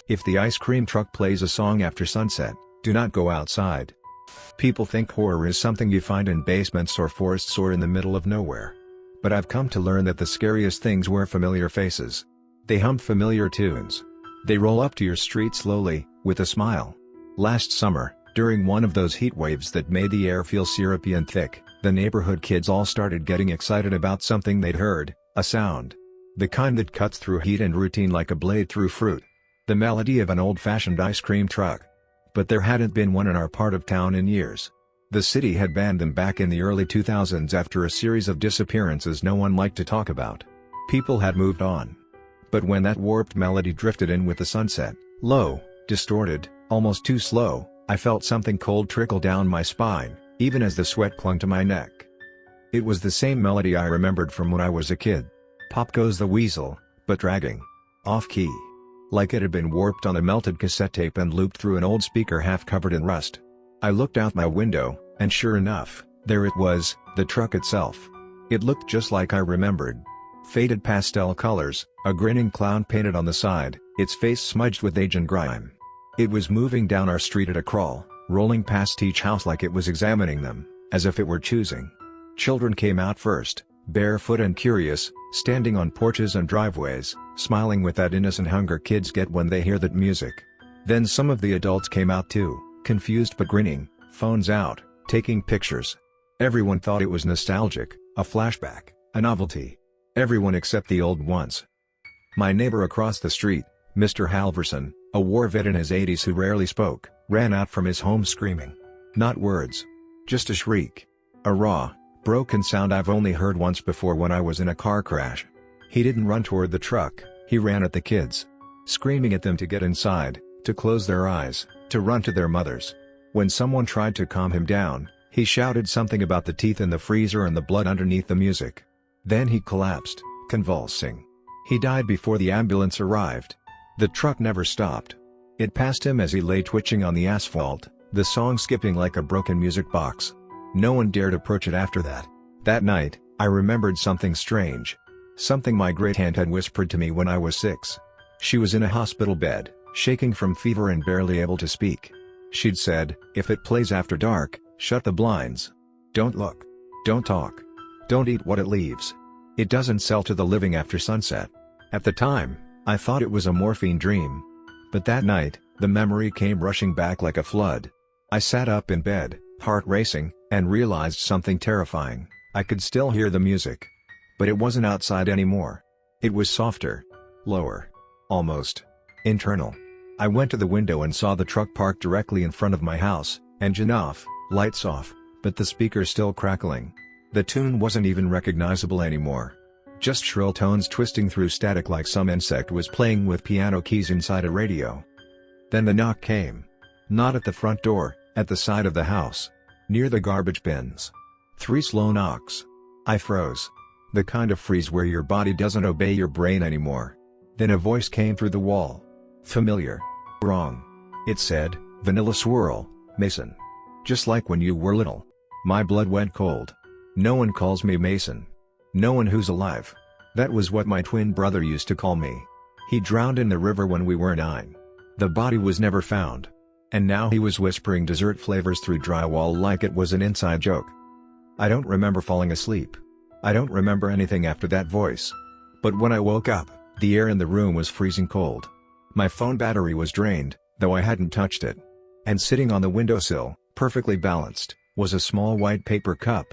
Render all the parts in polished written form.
If the ice cream truck plays a song after sunset, do not go outside. People think horror is something you find in basements or forests or in the middle of nowhere. But I've come to learn that the scariest things wear familiar faces. They hum familiar tunes. They roll up to your street slowly, with a smile. Last summer, during one of those heat waves that made the air feel syrupy and thick, the neighborhood kids all started getting excited about something they'd heard, a sound. The kind that cuts through heat and routine like a blade through fruit. The melody of an old-fashioned ice cream truck. But there hadn't been one in our part of town in years. The city had banned them back in the early 2000s after a series of disappearances no one liked to talk about. People had moved on. But when that warped melody drifted in with the sunset, low, distorted, almost too slow, I felt something cold trickle down my spine, even as the sweat clung to my neck. It was the same melody I remembered from when I was a kid. Pop goes the weasel, but dragging. Off-key. Like it had been warped on a melted cassette tape and looped through an old speaker half covered in rust. I looked out my window, and sure enough, there it was, the truck itself. It looked just like I remembered. Faded pastel colors, a grinning clown painted on the side, its face smudged with age and grime. It was moving down our street at a crawl, rolling past each house like it was examining them, as if it were choosing. Children came out first, barefoot and curious, standing on porches and driveways, smiling with that innocent hunger kids get when they hear that music. Then some of the adults came out too, confused but grinning, phones out, taking pictures. Everyone thought it was nostalgic, a flashback, a novelty. Everyone except the old ones. My neighbor across the street, Mr. Halverson, a war vet in his 80s who rarely spoke, ran out from his home screaming. Not words. Just a shriek. A raw, broken sound I've only heard once before when I was in a car crash. He didn't run toward the truck, he ran at the kids. Screaming at them to get inside, to close their eyes, to run to their mothers. When someone tried to calm him down, he shouted something about the teeth in the freezer and the blood underneath the music. Then he collapsed, convulsing. He died before the ambulance arrived. The truck never stopped. It passed him as he lay twitching on the asphalt, the song skipping like a broken music box. No one dared approach it after that. That night, I remembered something strange. Something my great-aunt had whispered to me when I was 6. She was in a hospital bed, shaking from fever and barely able to speak. She'd said, "If it plays after dark, shut the blinds. Don't look. Don't talk. Don't eat what it leaves. It doesn't sell to the living after sunset." At the time, I thought it was a morphine dream. But that night, the memory came rushing back like a flood. I sat up in bed, heart racing, and realized something terrifying. I could still hear the music. But it wasn't outside anymore. It was softer. Lower. Almost internal. I went to the window and saw the truck parked directly in front of my house, engine off, lights off, but the speakers still crackling. The tune wasn't even recognizable anymore. Just shrill tones twisting through static like some insect was playing with piano keys inside a radio. Then the knock came. Not at the front door, at the side of the house. Near the garbage bins. 3 slow knocks. I froze. The kind of freeze where your body doesn't obey your brain anymore. Then a voice came through the wall. Familiar. Wrong. It said, "Vanilla Swirl, Mason." Just like when you were little. My blood went cold. No one calls me Mason. No one who's alive. That was what my twin brother used to call me. He drowned in the river when we were 9. The body was never found. And now he was whispering dessert flavors through drywall like it was an inside joke. I don't remember falling asleep. I don't remember anything after that voice. But when I woke up, the air in the room was freezing cold. My phone battery was drained, though I hadn't touched it. And sitting on the windowsill, perfectly balanced, was a small white paper cup.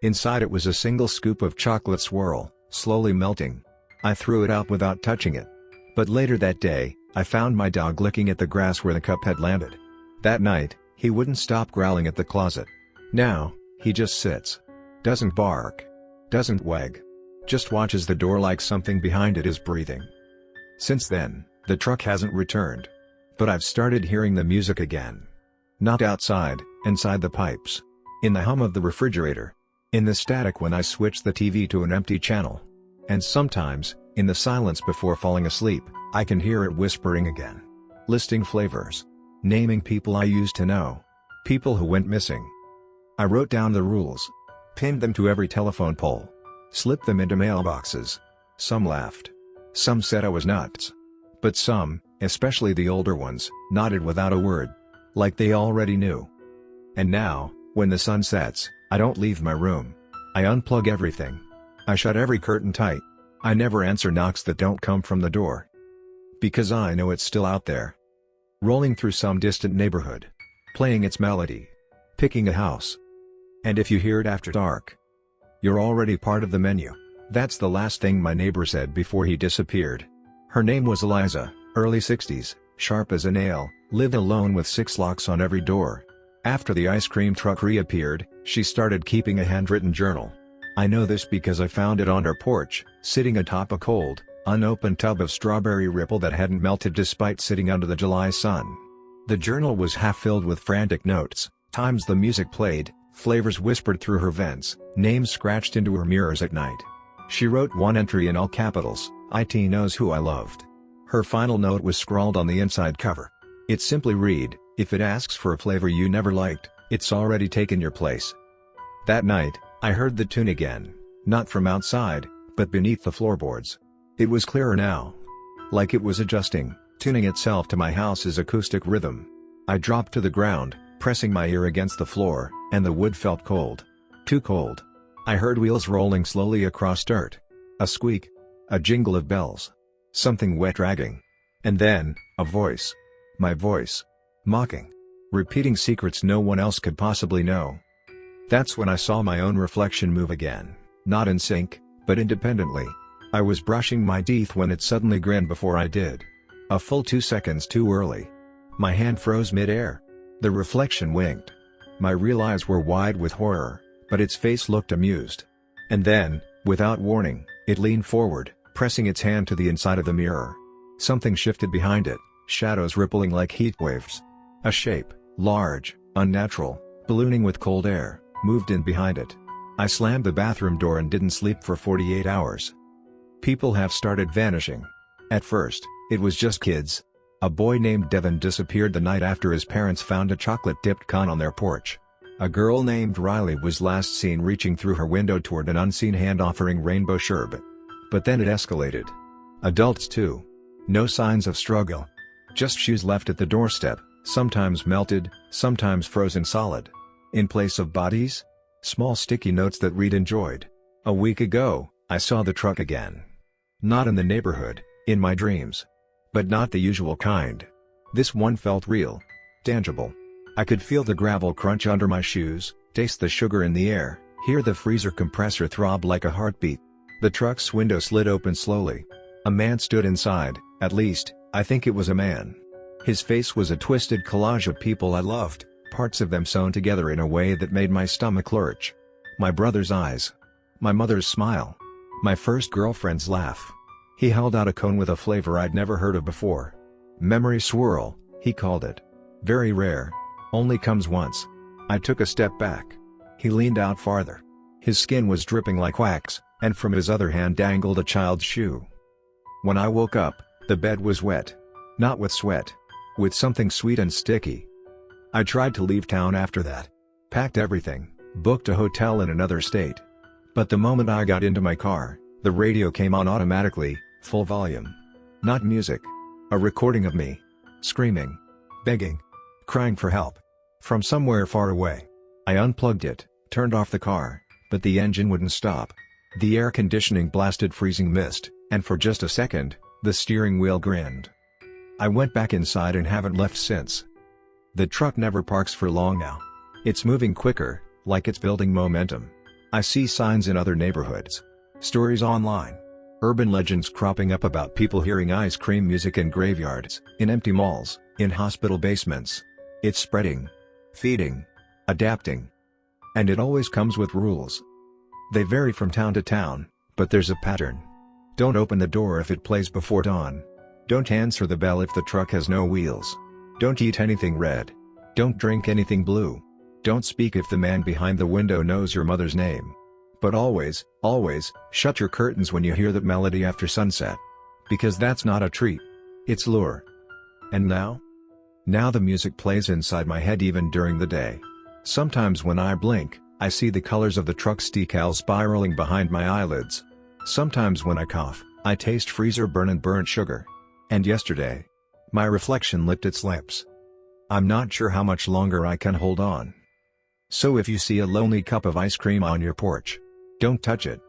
Inside it was a single scoop of chocolate swirl, slowly melting. I threw it out without touching it. But later that day, I found my dog licking at the grass where the cup had landed. That night, he wouldn't stop growling at the closet. Now, he just sits. Doesn't bark. Doesn't wag. Just watches the door like something behind it is breathing. Since then, the truck hasn't returned. But I've started hearing the music again. Not outside, inside the pipes. In the hum of the refrigerator. In the static when I switch the TV to an empty channel. And sometimes, in the silence before falling asleep, I can hear it whispering again. Listing flavors. Naming people I used to know. People who went missing. I wrote down the rules. Pinned them to every telephone pole. Slipped them into mailboxes. Some laughed. Some said I was nuts. But some, Especially the older ones, nodded without a word. Like they already knew. And now, when the sun sets, I don't leave my room. I unplug everything. I shut every curtain tight. I never answer knocks that don't come from the door. Because I know it's still out there. Rolling through some distant neighborhood. Playing its melody. Picking a house. And if you hear it after dark, you're already part of the menu. That's the last thing my neighbor said before he disappeared. Her name was Eliza, early 60s, sharp as a nail, lived alone with 6 locks on every door. After the ice cream truck reappeared, she started keeping a handwritten journal. I know this because I found it on her porch, sitting atop a cold, unopened tub of strawberry ripple that hadn't melted despite sitting under the July sun. The journal was half filled with frantic notes, times the music played, flavors whispered through her vents, names scratched into her mirrors at night. She wrote one entry in all capitals, "It knows who I loved." Her final note was scrawled on the inside cover. It simply read, "If it asks for a flavor you never liked, it's already taken your place." That night, I heard the tune again, not from outside, but beneath the floorboards. It was clearer now. Like it was adjusting, tuning itself to my house's acoustic rhythm. I dropped to the ground, pressing my ear against the floor, and the wood felt cold. Too cold. I heard wheels rolling slowly across dirt. A squeak. A jingle of bells. Something wet dragging. And then, a voice. My voice. Mocking. Repeating secrets no one else could possibly know. That's when I saw my own reflection move again, not in sync, but independently. I was brushing my teeth when it suddenly grinned before I did. A full 2 seconds too early. My hand froze mid-air. The reflection winked. My real eyes were wide with horror, but its face looked amused. And then, without warning, it leaned forward, pressing its hand to the inside of the mirror. Something shifted behind it, shadows rippling like heat waves. A shape, large, unnatural, ballooning with cold air, moved in behind it. I slammed the bathroom door and didn't sleep for 48 hours. People have started vanishing. At first, it was just kids. A boy named Devin disappeared the night after his parents found a chocolate-dipped con on their porch. A girl named Riley was last seen reaching through her window toward an unseen hand offering rainbow sherbet. But then it escalated. Adults too. No signs of struggle. Just shoes left at the doorstep, sometimes melted, sometimes frozen solid. In place of bodies? Small sticky notes that read "enjoyed." A week ago, I saw the truck again. Not in the neighborhood, in my dreams. But not the usual kind. This one felt real. Tangible. I could feel the gravel crunch under my shoes, taste the sugar in the air, hear the freezer compressor throb like a heartbeat. The truck's window slid open slowly. A man stood inside, at least, I think it was a man. His face was a twisted collage of people I loved, parts of them sewn together in a way that made my stomach lurch. My brother's eyes. My mother's smile. My first girlfriend's laugh. He held out a cone with a flavor I'd never heard of before. Memory swirl, he called it. Very rare. Only comes once. I took a step back. He leaned out farther. His skin was dripping like wax, and from his other hand dangled a child's shoe. When I woke up, the bed was wet. Not with sweat. With something sweet and sticky. I tried to leave town after that. Packed everything, booked a hotel in another state. But the moment I got into my car, the radio came on automatically, full volume. Not music. A recording of me. Screaming. Begging. Crying for help. From somewhere far away. I unplugged it, turned off the car, but the engine wouldn't stop. The air conditioning blasted freezing mist, and for just a second, the steering wheel grinned. I went back inside and haven't left since. The truck never parks for long now. It's moving quicker, like it's building momentum. I see signs in other neighborhoods. Stories online. Urban legends cropping up about people hearing ice cream music in graveyards, in empty malls, in hospital basements. It's spreading. Feeding. Adapting. And it always comes with rules. They vary from town to town, but there's a pattern. Don't open the door if it plays before dawn. Don't answer the bell if the truck has no wheels. Don't eat anything red. Don't drink anything blue. Don't speak if the man behind the window knows your mother's name. But always, always, shut your curtains when you hear that melody after sunset. Because that's not a treat. It's lure. And now? Now the music plays inside my head even during the day. Sometimes when I blink, I see the colors of the truck's decal spiraling behind my eyelids. Sometimes when I cough, I taste freezer burn and burnt sugar. And yesterday, My reflection licked its lips. I'm not sure how much longer I can hold on. So if you see a lonely cup of ice cream on your porch, don't touch it.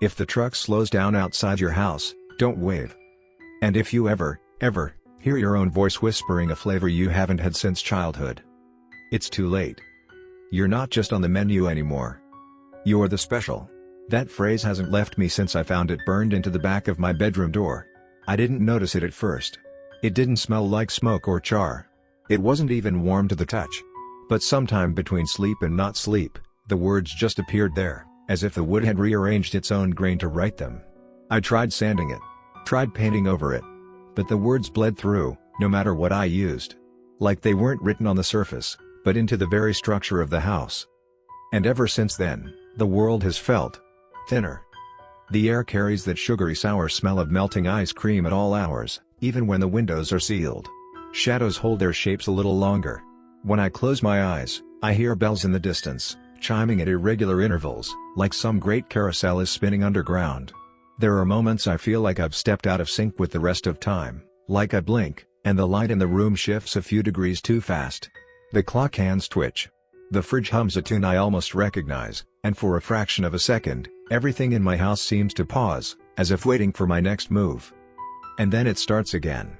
If the truck slows down outside your house, don't wave. And if you ever hear your own voice whispering a flavor you haven't had since childhood, it's too late. You're not just on the menu anymore. You're the special. That phrase hasn't left me since I found it burned into the back of my bedroom door. I didn't notice it at first. It didn't smell like smoke or char. It wasn't even warm to the touch. But sometime between sleep and not sleep, the words just appeared there, as if the wood had rearranged its own grain to write them. I tried sanding it. Tried painting over it. But the words bled through, no matter what I used. Like they weren't written on the surface, but into the very structure of the house. And ever since then, the world has felt thinner. The air carries that sugary sour smell of melting ice cream at all hours, even when the windows are sealed. Shadows hold their shapes a little longer. When I close my eyes, I hear bells in the distance, chiming at irregular intervals, like some great carousel is spinning underground. There are moments I feel like I've stepped out of sync with the rest of time, like I blink, and the light in the room shifts a few degrees too fast. The clock hands twitch. The fridge hums a tune I almost recognize, and for a fraction of a second, everything in my house seems to pause, as if waiting for my next move. And then it starts again.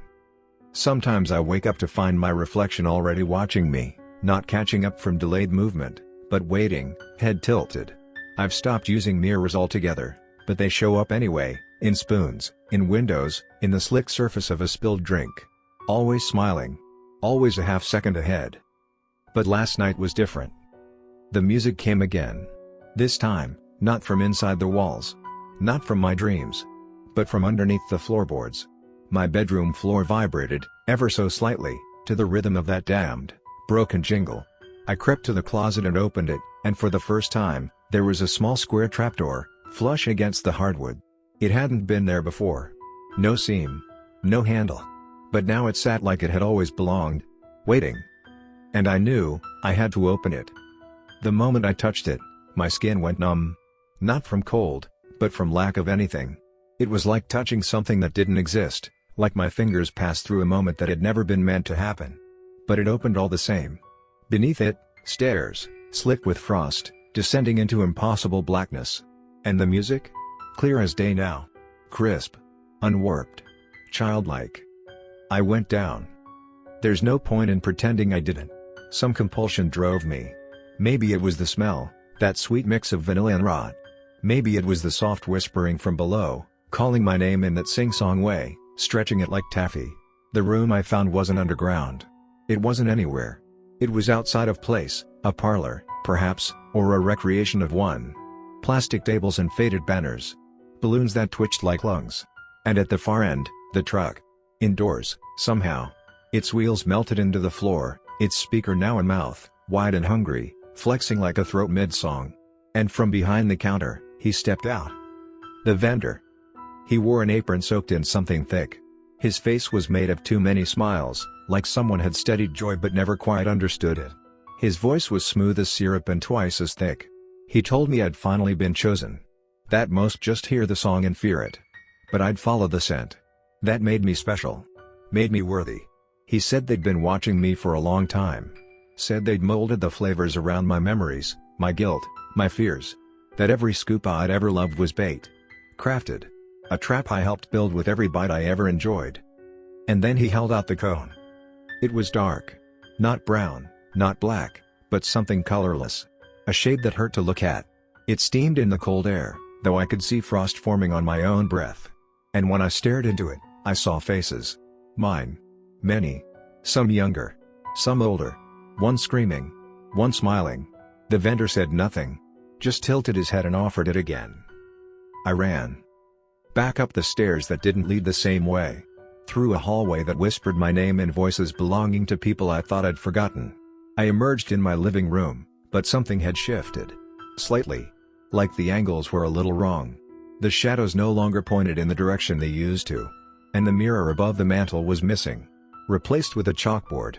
Sometimes I wake up to find my reflection already watching me, not catching up from delayed movement, but waiting, head tilted. I've stopped using mirrors altogether, but they show up anyway, in spoons, in windows, in the slick surface of a spilled drink. Always smiling. Always a half second ahead. But last night was different. The music came again. This time, not from inside the walls. Not from my dreams. But from underneath the floorboards. My bedroom floor vibrated, ever so slightly, to the rhythm of that damned, broken jingle. I crept to the closet and opened it, and for the first time, there was a small square trapdoor, flush against the hardwood. It hadn't been there before. No seam. No handle. But now it sat like it had always belonged. Waiting. And I knew, I had to open it. The moment I touched it, my skin went numb. Not from cold, but from lack of anything. It was like touching something that didn't exist, like my fingers passed through a moment that had never been meant to happen. But it opened all the same. Beneath it, stairs, slick with frost, descending into impossible blackness. And the music? Clear as day now. Crisp. Unwarped. Childlike. I went down. There's no point in pretending I didn't. Some compulsion drove me. Maybe it was the smell, that sweet mix of vanilla and rot. Maybe it was the soft whispering from below, calling my name in that sing-song way, stretching it like taffy. The room I found wasn't underground. It wasn't anywhere. It was outside of place, a parlor, perhaps, or a recreation of one. Plastic tables and faded banners. Balloons that twitched like lungs. And at the far end, the truck. Indoors, somehow. Its wheels melted into the floor, its speaker now in mouth, wide and hungry, flexing like a throat mid-song. And from behind the counter, he stepped out. The vendor. He wore an apron soaked in something thick. His face was made of too many smiles, like someone had studied joy but never quite understood it. His voice was smooth as syrup and twice as thick. He told me I'd finally been chosen. That most just hear the song and fear it. But I'd follow the scent. That made me special. Made me worthy. He said they'd been watching me for a long time. Said they'd molded the flavors around my memories, my guilt, my fears. That every scoop I'd ever loved was bait. Crafted. A trap I helped build with every bite I ever enjoyed. And then he held out the cone. It was dark. Not brown, not black, but something colorless. A shade that hurt to look at. It steamed in the cold air, though I could see frost forming on my own breath. And when I stared into it, I saw faces. Mine. Many. Some younger. Some older. One screaming. One smiling. The vendor said nothing. Just tilted his head and offered it again. I ran. Back up the stairs that didn't lead the same way. Through a hallway that whispered my name in voices belonging to people I thought I'd forgotten. I emerged in my living room, but something had shifted. Slightly. Like the angles were a little wrong. The shadows no longer pointed in the direction they used to. And the mirror above the mantel was missing. Replaced with a chalkboard.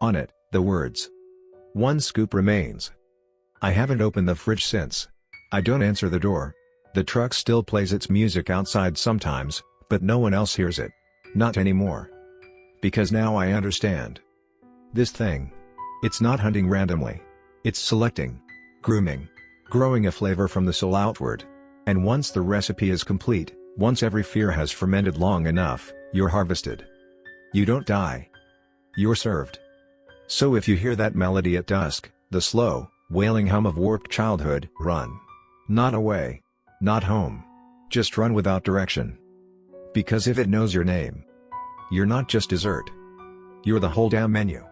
On it, the words. One scoop remains. I haven't opened the fridge since. I don't answer the door. The truck still plays its music outside sometimes, but no one else hears it. Not anymore. Because now I understand. This thing. It's not hunting randomly. It's selecting, grooming, growing a flavor from the soul outward. And once the recipe is complete, once every fear has fermented long enough, you're harvested. You don't die. You're served. So if you hear that melody at dusk, the slow, wailing hum of warped childhood, run. Not away. Not home. Just run without direction. Because if it knows your name, you're not just dessert. You're the whole damn menu.